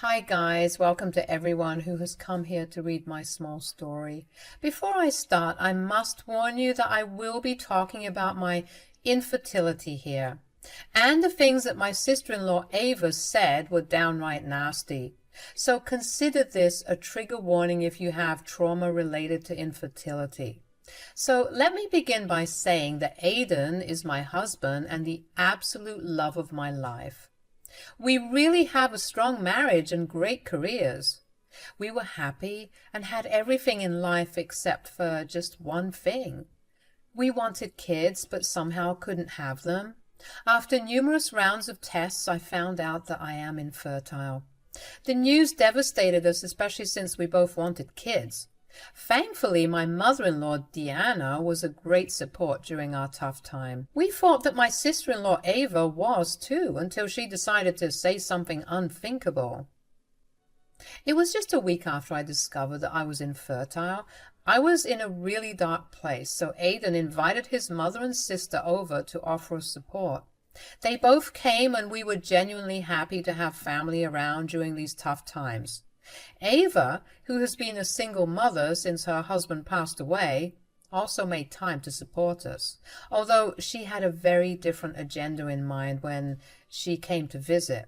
Hi guys, welcome to everyone who has come here to read my small story. Before I start, I must warn you that I will be talking about my infertility here. And the things that my sister-in-law Ava said were downright nasty. So consider this a trigger warning if you have trauma related to infertility. So let me begin by saying that Aidan is my husband and the absolute love of my life. We really have a strong marriage and great careers. We were happy and had everything in life except for just one thing. We wanted kids but somehow couldn't have them. After numerous rounds of tests, I found out that I am infertile. The news devastated us, especially since we both wanted kids. Thankfully, my mother-in-law, Deanna, was a great support during our tough time. We thought that my sister-in-law, Ava, was too, until she decided to say something unthinkable. It was just a week after I discovered that I was infertile. I was in a really dark place, so Aidan invited his mother and sister over to offer us support. They both came, and we were genuinely happy to have family around during these tough times. Ava, who has been a single mother since her husband passed away, also made time to support us, although she had a very different agenda in mind when she came to visit.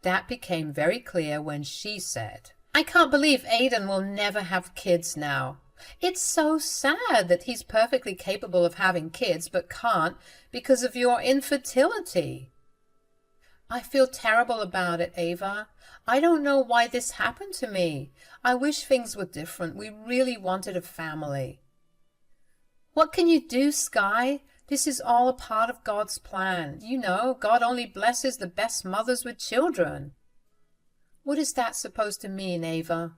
That became very clear when she said, "I can't believe Aidan will never have kids now. It's so sad that he's perfectly capable of having kids but can't because of your infertility." "I feel terrible about it, Ava. I don't know why this happened to me. I wish things were different. We really wanted a family." "What can you do, Sky? This is all a part of God's plan. You know, God only blesses the best mothers with children." "What is that supposed to mean, Ava?"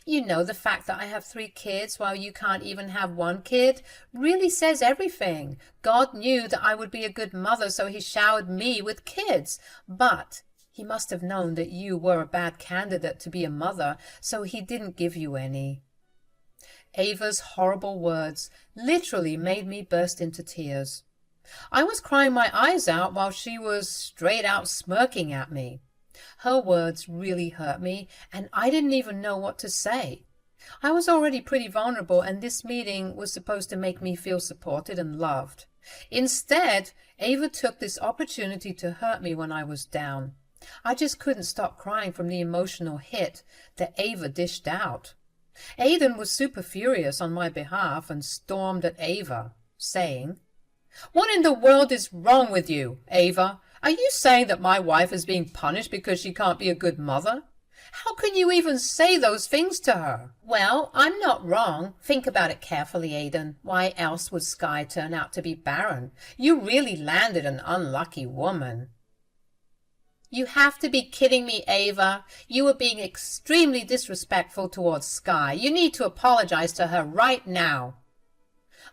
"You know, the fact that I have 3 kids while you can't even have 1 kid really says everything. God knew that I would be a good mother, so he showered me with kids. But he must have known that you were a bad candidate to be a mother, so he didn't give you any." Ava's horrible words literally made me burst into tears. I was crying my eyes out while she was straight out smirking at me. Her words really hurt me, and I didn't even know what to say. I was already pretty vulnerable, and this meeting was supposed to make me feel supported and loved. Instead, Ava took this opportunity to hurt me when I was down. I just couldn't stop crying from the emotional hit that Ava dished out. Aidan was super furious on my behalf and stormed at Ava, saying, "What in the world is wrong with you, Ava? Are you saying that my wife is being punished because she can't be a good mother? How can you even say those things to her?" "Well, I'm not wrong. Think about it carefully, Aidan. Why else would Sky turn out to be barren? You really landed an unlucky woman." "You have to be kidding me, Ava. You were being extremely disrespectful towards Sky. You need to apologize to her right now."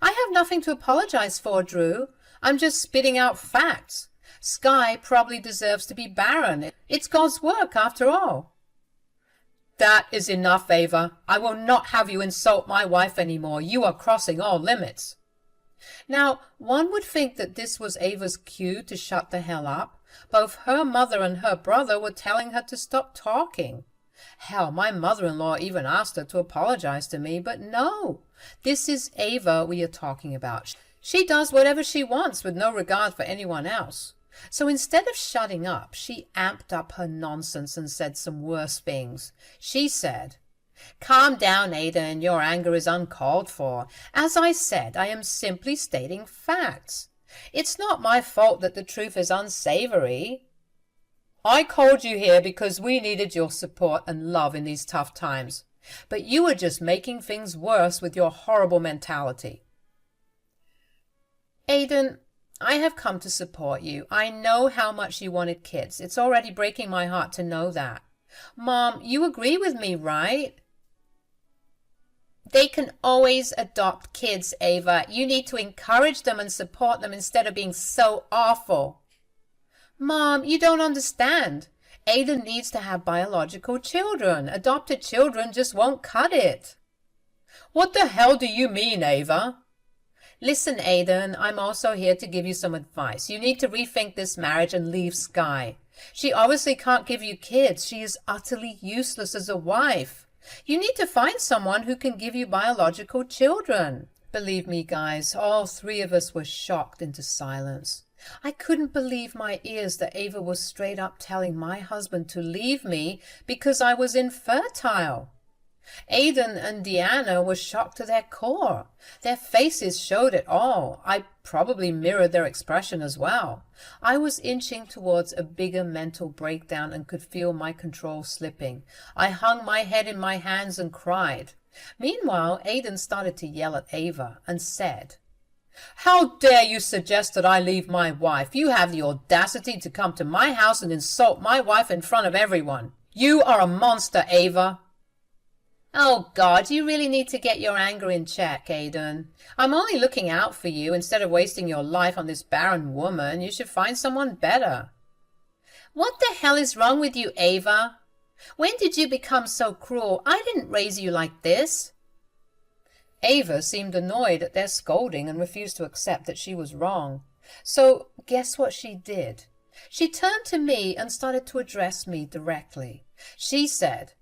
"I have nothing to apologize for, Drew. I'm just spitting out facts. Sky probably deserves to be barren. It's God's work after all." "That is enough, Ava. I will not have you insult my wife anymore. You are crossing all limits." Now, one would think that this was Ava's cue to shut the hell up. Both her mother and her brother were telling her to stop talking. Hell, my mother-in-law even asked her to apologize to me, but no. This is Ava we are talking about. She does whatever she wants with no regard for anyone else. So instead of shutting up, she amped up her nonsense and said some worse things. She said, "Calm down, Aidan. Your anger is uncalled for. As I said, I am simply stating facts. It's not my fault that the truth is unsavory. I called you here because we needed your support and love in these tough times. But you are just making things worse with your horrible mentality." "Aidan, I have come to support you. I know how much you wanted kids. It's already breaking my heart to know that. Mom, you agree with me, right?" "They can always adopt kids, Ava. You need to encourage them and support them instead of being so awful." "Mom, you don't understand. Aidan needs to have biological children. Adopted children just won't cut it." "What the hell do you mean, Ava?" "Listen, Aidan, I'm also here to give you some advice. You need to rethink this marriage and leave Sky. She obviously can't give you kids. She is utterly useless as a wife. You need to find someone who can give you biological children." Believe me, guys, all three of us were shocked into silence. I couldn't believe my ears that Ava was straight up telling my husband to leave me because I was infertile. Aidan and Deanna were shocked to their core. Their faces showed it all. I probably mirrored their expression as well. I was inching towards a bigger mental breakdown and could feel my control slipping. I hung my head in my hands and cried. Meanwhile, Aidan started to yell at Ava and said, "How dare you suggest that I leave my wife? You have the audacity to come to my house and insult my wife in front of everyone. You are a monster, Ava." "Oh, God, you really need to get your anger in check, Aidan. I'm only looking out for you. Instead of wasting your life on this barren woman, you should find someone better." "What the hell is wrong with you, Ava? When did you become so cruel? I didn't raise you like this." Ava seemed annoyed at their scolding and refused to accept that she was wrong. So guess what she did? She turned to me and started to address me directly. She said,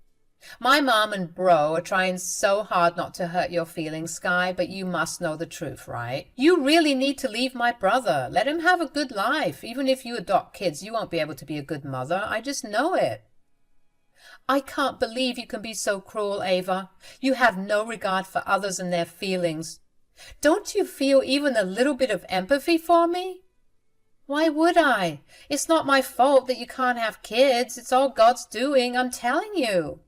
"My mom and bro are trying so hard not to hurt your feelings, Sky, but you must know the truth, right? You really need to leave my brother. Let him have a good life. Even if you adopt kids, you won't be able to be a good mother. I just know it." "I can't believe you can be so cruel, Ava. You have no regard for others and their feelings. Don't you feel even a little bit of empathy for me?" "Why would I? It's not my fault that you can't have kids. It's all God's doing, I'm telling you."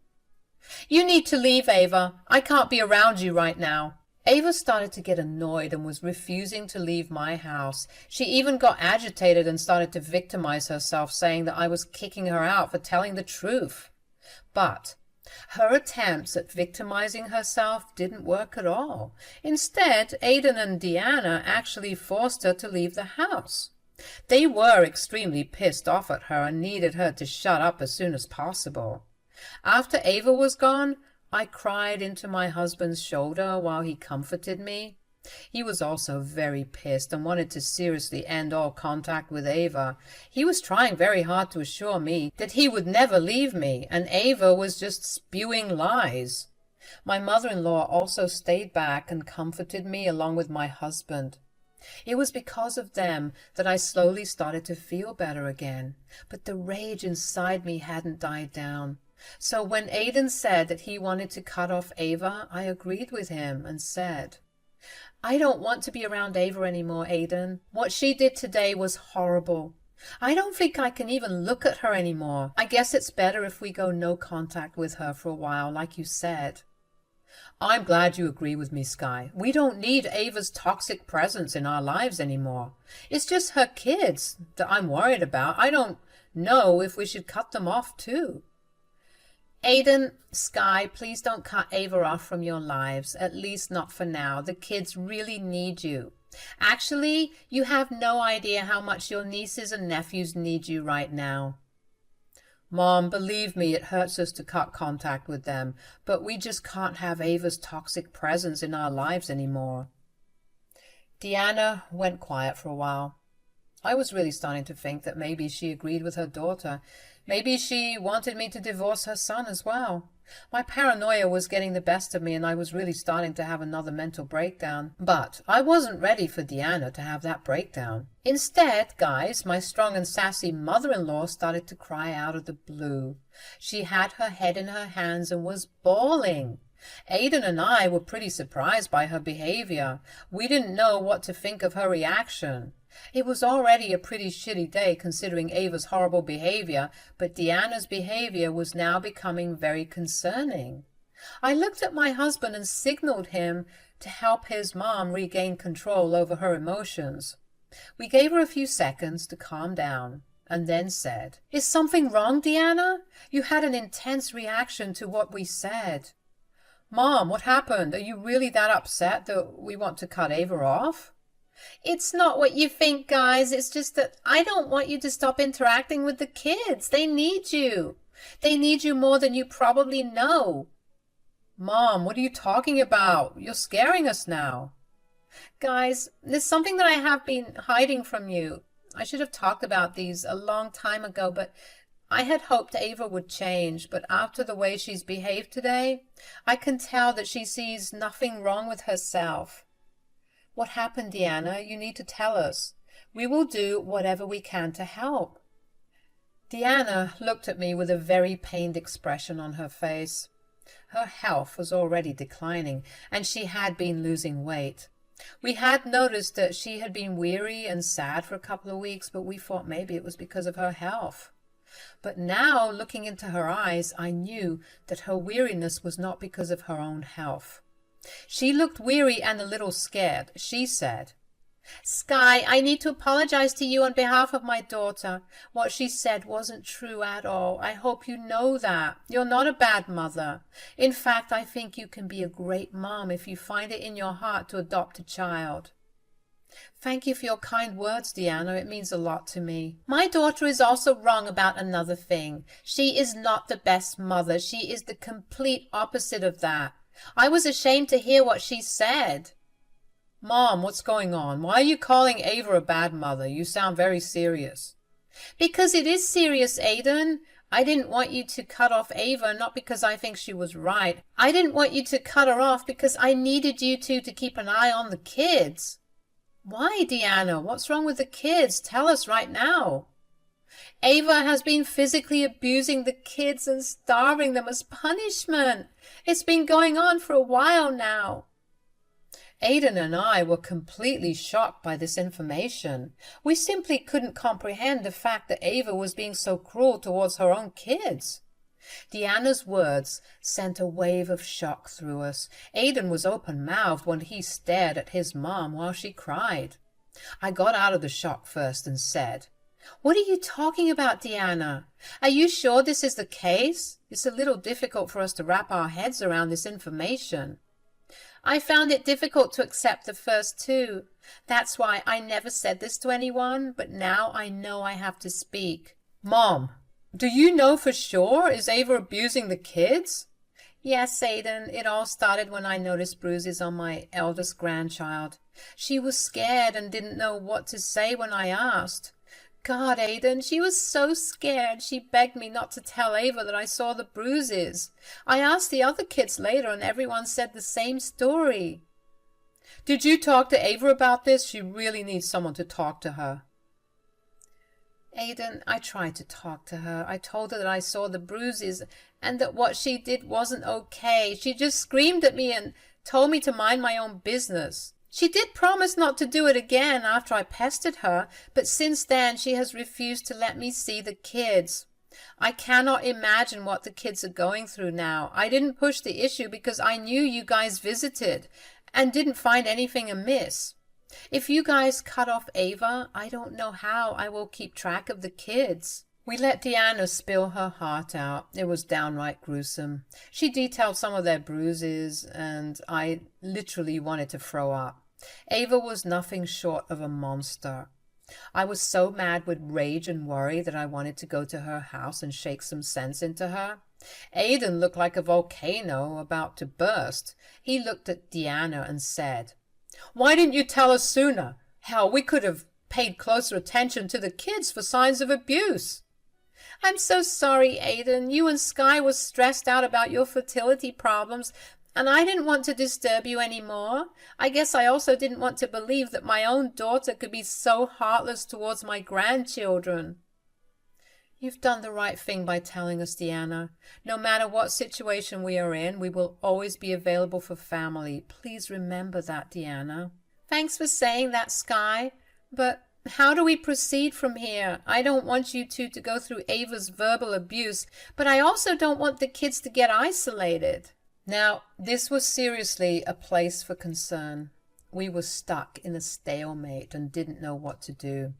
"You need to leave, Ava. I can't be around you right now." Ava started to get annoyed and was refusing to leave my house. She even got agitated and started to victimize herself, saying that I was kicking her out for telling the truth. But her attempts at victimizing herself didn't work at all. Instead, Aidan and Deanna actually forced her to leave the house. They were extremely pissed off at her and needed her to shut up as soon as possible. After Ava was gone, I cried into my husband's shoulder while he comforted me. He was also very pissed and wanted to seriously end all contact with Ava. He was trying very hard to assure me that he would never leave me, and Ava was just spewing lies. My mother-in-law also stayed back and comforted me along with my husband. It was because of them that I slowly started to feel better again, but the rage inside me hadn't died down. So when Aidan said that he wanted to cut off Ava, I agreed with him and said, "I don't want to be around Ava anymore, Aidan. What she did today was horrible. I don't think I can even look at her anymore. I guess it's better if we go no contact with her for a while, like you said." "I'm glad you agree with me, Sky. We don't need Ava's toxic presence in our lives anymore. It's just her kids that I'm worried about. I don't know if we should cut them off too." "Aidan, Sky, please don't cut Ava off from your lives, at least not for now. The kids really need you. Actually, you have no idea how much your nieces and nephews need you right now." "Mom, believe me, it hurts us to cut contact with them, but we just can't have Ava's toxic presence in our lives anymore." Deanna went quiet for a while. I was really starting to think that maybe she agreed with her daughter. Maybe she wanted me to divorce her son as well. My paranoia was getting the best of me, and I was really starting to have another mental breakdown. But I wasn't ready for Deanna to have that breakdown. Instead, guys, my strong and sassy mother-in-law started to cry out of the blue. She had her head in her hands and was bawling. Aidan and I were pretty surprised by her behavior. We didn't know what to think of her reaction. It was already a pretty shitty day considering Ava's horrible behavior, but Deanna's behavior was now becoming very concerning. I looked at my husband and signaled him to help his mom regain control over her emotions. We gave her a few seconds to calm down and then said, "Is something wrong, Deanna? You had an intense reaction to what we said." "Mom, what happened? Are you really that upset that we want to cut Ava off?" "It's not what you think, guys. It's just that I don't want you to stop interacting with the kids. They need you. They need you more than you probably know." "Mom, what are you talking about? You're scaring us now." "Guys, there's something that I have been hiding from you. I should have talked about these a long time ago, but I had hoped Ava would change. But after the way she's behaved today, I can tell that she sees nothing wrong with herself. What happened, Deanna? You need to tell us. We will do whatever we can to help. Deanna looked at me with a very pained expression on her face. Her health was already declining, and she had been losing weight. We had noticed that she had been weary and sad for a couple of weeks, but we thought maybe it was because of her health. But now, looking into her eyes, I knew that her weariness was not because of her own health. She looked weary and a little scared. She said, "Sky, I need to apologize to you on behalf of my daughter. What she said wasn't true at all. I hope you know that. You're not a bad mother. In fact, I think you can be a great mom if you find it in your heart to adopt a child." Thank you for your kind words, Deanna. It means a lot to me. My daughter is also wrong about another thing. She is not the best mother. She is the complete opposite of that. I was ashamed to hear what she said. Mom, what's going on? Why are you calling Ava a bad mother? You sound very serious. Because it is serious, Aiden. I didn't want you to cut off Ava, not because I think she was right. I didn't want you to cut her off because I needed you to keep an eye on the kids. Why, Deanna? What's wrong with the kids? Tell us right now. Ava has been physically abusing the kids and starving them as punishment. It's been going on for a while now. Aiden and I were completely shocked by this information. We simply couldn't comprehend the fact that Ava was being so cruel towards her own kids. Deanna's words sent a wave of shock through us. Aiden was open-mouthed when he stared at his mom while she cried. I got out of the shock first and said, "What are you talking about, Deanna? Are you sure this is the case? It's a little difficult for us to wrap our heads around this information." I found it difficult to accept the first two. That's why I never said this to anyone, but now I know I have to speak. Mom, do you know for sure? Is Ava abusing the kids? Yes, Aiden. It all started when I noticed bruises on my eldest grandchild. She was scared and didn't know what to say when I asked. God, Aiden, she was so scared. She begged me not to tell Ava that I saw the bruises. I asked the other kids later and everyone said the same story. Did you talk to Ava about this? She really needs someone to talk to her. Aiden, I tried to talk to her. I told her that I saw the bruises and that what she did wasn't okay. She just screamed at me and told me to mind my own business. She did promise not to do it again after I pestered her, but since then she has refused to let me see the kids. I cannot imagine what the kids are going through now. I didn't push the issue because I knew you guys visited and didn't find anything amiss. If you guys cut off Ava, I don't know how I will keep track of the kids. We let Deanna spill her heart out. It was downright gruesome. She detailed some of their bruises, and I literally wanted to throw up. Ava was nothing short of a monster. I was so mad with rage and worry that I wanted to go to her house and shake some sense into her. Aiden looked like a volcano about to burst. He looked at Deanna and said, "Why didn't you tell us sooner? Hell, we could have paid closer attention to the kids for signs of abuse." I'm so sorry, Aiden. You and Sky were stressed out about your fertility problems, and I didn't want to disturb you anymore. I guess I also didn't want to believe that my own daughter could be so heartless towards my grandchildren. You've done the right thing by telling us, Deanna. No matter what situation we are in, we will always be available for family. Please remember that, Deanna. Thanks for saying that, Sky, but how do we proceed from here? I don't want you two to go through Ava's verbal abuse, but I also don't want the kids to get isolated. Now, this was seriously a place for concern. We were stuck in a stalemate and didn't know what to do.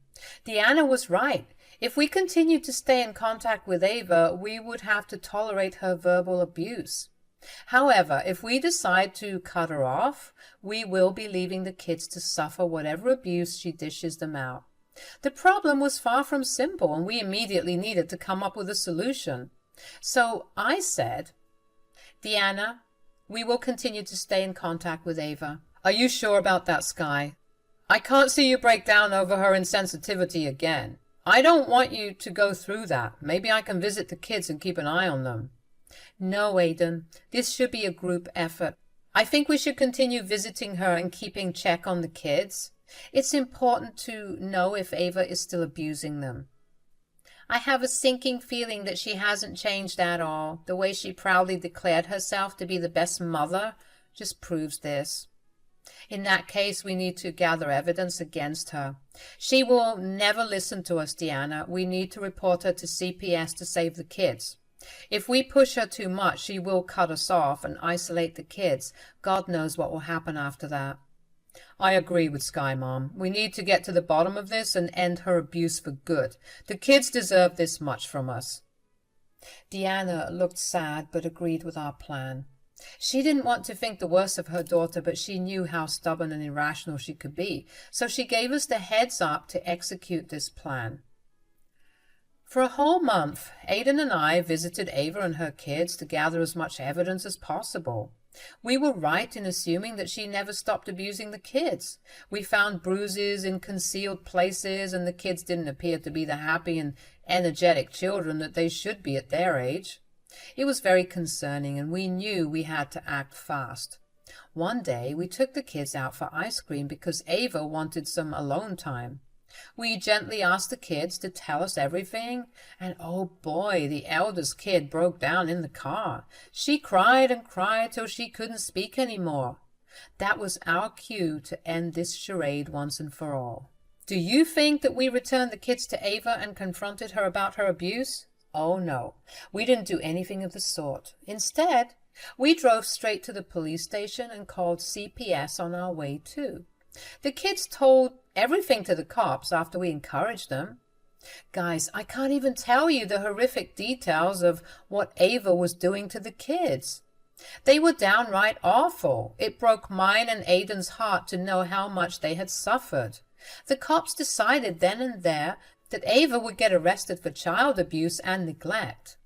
Deanna was right. If we continued to stay in contact with Ava, we would have to tolerate her verbal abuse. However, if we decide to cut her off, we will be leaving the kids to suffer whatever abuse she dishes them out. The problem was far from simple, and we immediately needed to come up with a solution. So I said, Deanna, we will continue to stay in contact with Ava. Are you sure about that, Sky? I can't see you break down over her insensitivity again. I don't want you to go through that. Maybe I can visit the kids and keep an eye on them. No, Aiden. This should be a group effort. I think we should continue visiting her and keeping check on the kids. It's important to know if Ava is still abusing them. I have a sinking feeling that she hasn't changed at all. The way she proudly declared herself to be the best mother just proves this. In that case, we need to gather evidence against her. She will never listen to us, Deanna. We need to report her to CPS to save the kids. If we push her too much, she will cut us off and isolate the kids. God knows what will happen after that. I agree with Sky, Mom. We need to get to the bottom of this and end her abuse for good. The kids deserve this much from us. Deanna looked sad but agreed with our plan. She didn't want to think the worst of her daughter, but she knew how stubborn and irrational she could be, so she gave us the heads up to execute this plan. For a whole month, Aiden and I visited Ava and her kids to gather as much evidence as possible. We were right in assuming that she never stopped abusing the kids. We found bruises in concealed places, and the kids didn't appear to be the happy and energetic children that they should be at their age. It was very concerning, and we knew we had to act fast. One day, we took the kids out for ice cream because Ava wanted some alone time. We gently asked the kids to tell us everything, and oh boy, the eldest kid broke down in the car. She cried and cried till she couldn't speak any more. That was our cue to end this charade once and for all. Do you think that we returned the kids to Ava and confronted her about her abuse? Oh no, we didn't do anything of the sort. Instead, we drove straight to the police station and called CPS on our way too. The kids told everything to the cops after we encouraged them. Guys, I can't even tell you the horrific details of what Ava was doing to the kids. They were downright awful. It broke mine and Aiden's heart to know how much they had suffered. The cops decided then and there that Ava would get arrested for child abuse and neglect.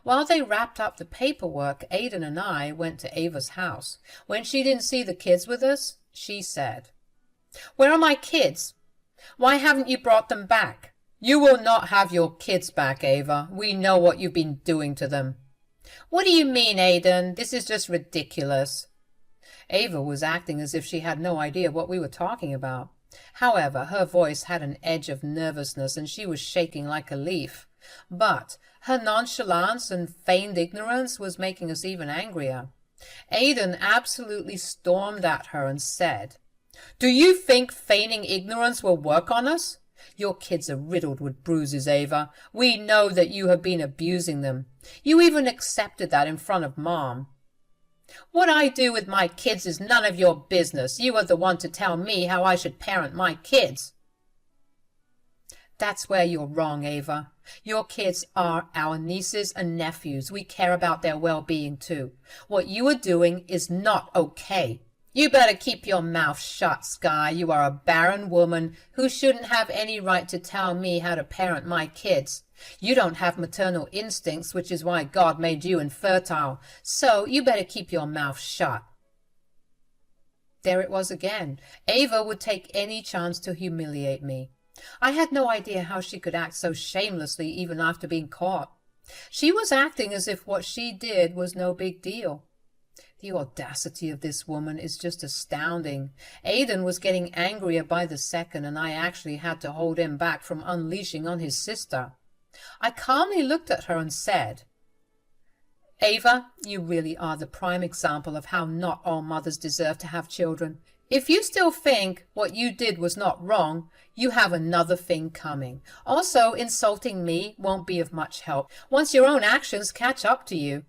While they wrapped up the paperwork, Aiden and I went to Ava's house. When she didn't see the kids with us, she said, "Where are my kids? Why haven't you brought them back?" "You will not have your kids back, Ava. We know what you've been doing to them." "What do you mean, Aiden? This is just ridiculous." Ava was acting as if she had no idea what we were talking about. However, her voice had an edge of nervousness and she was shaking like a leaf. But her nonchalance and feigned ignorance was making us even angrier. Aiden absolutely stormed at her and said, "Do you think feigning ignorance will work on us? Your kids are riddled with bruises, Ava. We know that you have been abusing them. You even accepted that in front of Mom." "What I do with my kids is none of your business. You are the one to tell me how I should parent my kids." "That's where you're wrong, Ava. Your kids are our nieces and nephews. We care about their well-being too. What you are doing is not okay. You better keep your mouth shut, Sky. You are a barren woman who shouldn't have any right to tell me how to parent my kids. You don't have maternal instincts, which is why God made you infertile. So you better keep your mouth shut." There it was again. Ava would take any chance to humiliate me. I had no idea how she could act so shamelessly even after being caught. She was acting as if what she did was no big deal. The audacity of this woman is just astounding. Aiden was getting angrier by the second, and I actually had to hold him back from unleashing on his sister. I calmly looked at her and said, "Ava, you really are the prime example of how not all mothers deserve to have children. If you still think what you did was not wrong, you have another thing coming. Also, insulting me won't be of much help once your own actions catch up to you."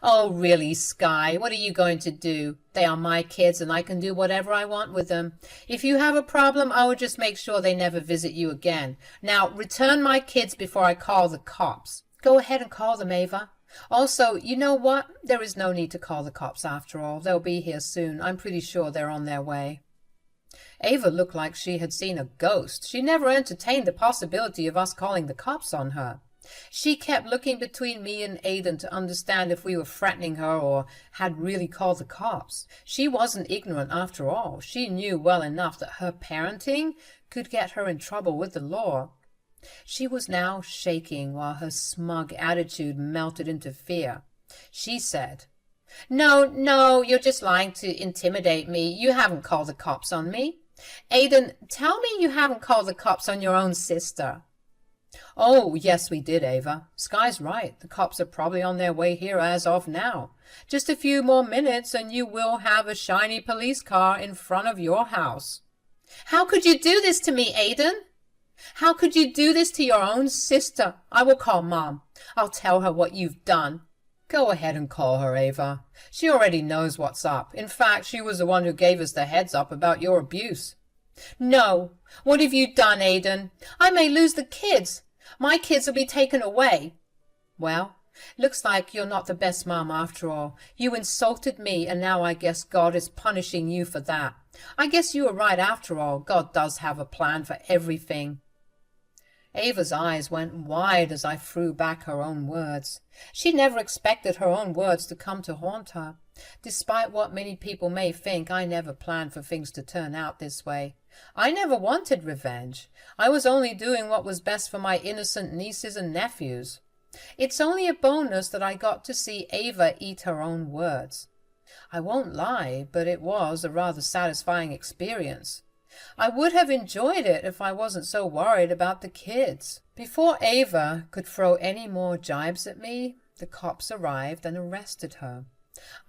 "Oh, really, Sky? What are you going to do? They are my kids and I can do whatever I want with them. If you have a problem, I will just make sure they never visit you again. Now, return my kids before I call the cops." "Go ahead and call them, Ava. Also, you know what? There is no need to call the cops after all. They'll be here soon. I'm pretty sure they're on their way." Ava looked like she had seen a ghost. She never entertained the possibility of us calling the cops on her. She kept looking between me and Aidan to understand if we were threatening her or had really called the cops. She wasn't ignorant after all. She knew well enough that her parenting could get her in trouble with the law. She was now shaking while her smug attitude melted into fear. She said, "No, no, you're just lying to intimidate me. You haven't called the cops on me. Aidan, tell me you haven't called the cops on your own sister." "Oh, yes, we did, Ava. Sky's right. The cops are probably on their way here as of now. Just a few more minutes and you will have a shiny police car in front of your house." "How could you do this to me, Aidan? How could you do this to your own sister? I will call Mom. I'll tell her what you've done." "Go ahead and call her, Ava. She already knows what's up. In fact, she was the one who gave us the heads up about your abuse." "No. What have you done, Aidan? I may lose the kids. My kids will be taken away." "Well, looks like you're not the best mom after all. You insulted me, and now I guess God is punishing you for that. I guess you were right after all. God does have a plan for everything." Ava's eyes went wide as I threw back her own words. She never expected her own words to come to haunt her. Despite what many people may think, I never planned for things to turn out this way. I never wanted revenge. I was only doing what was best for my innocent nieces and nephews. It's only a bonus that I got to see Ava eat her own words. I won't lie, but it was a rather satisfying experience. I would have enjoyed it if I wasn't so worried about the kids. Before Ava could throw any more jibes at me, the cops arrived and arrested her.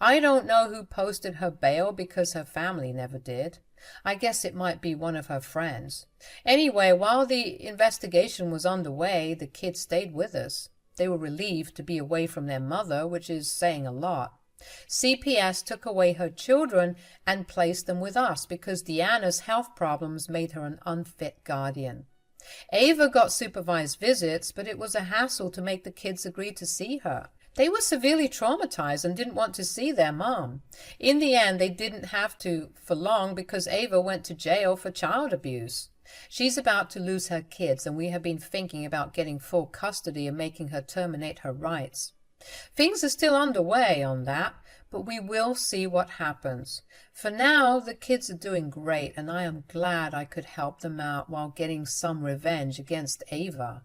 I don't know who posted her bail because her family never did. I guess it might be one of her friends. Anyway, while the investigation was underway, the kids stayed with us. They were relieved to be away from their mother, which is saying a lot. CPS took away her children and placed them with us because Deanna's health problems made her an unfit guardian. Ava got supervised visits, but it was a hassle to make the kids agree to see her. They were severely traumatized and didn't want to see their mom. In the end, they didn't have to for long because Ava went to jail for child abuse. She's about to lose her kids, and we have been thinking about getting full custody and making her terminate her rights. Things are still underway on that, but we will see what happens. For now, the kids are doing great, and I am glad I could help them out while getting some revenge against Ava.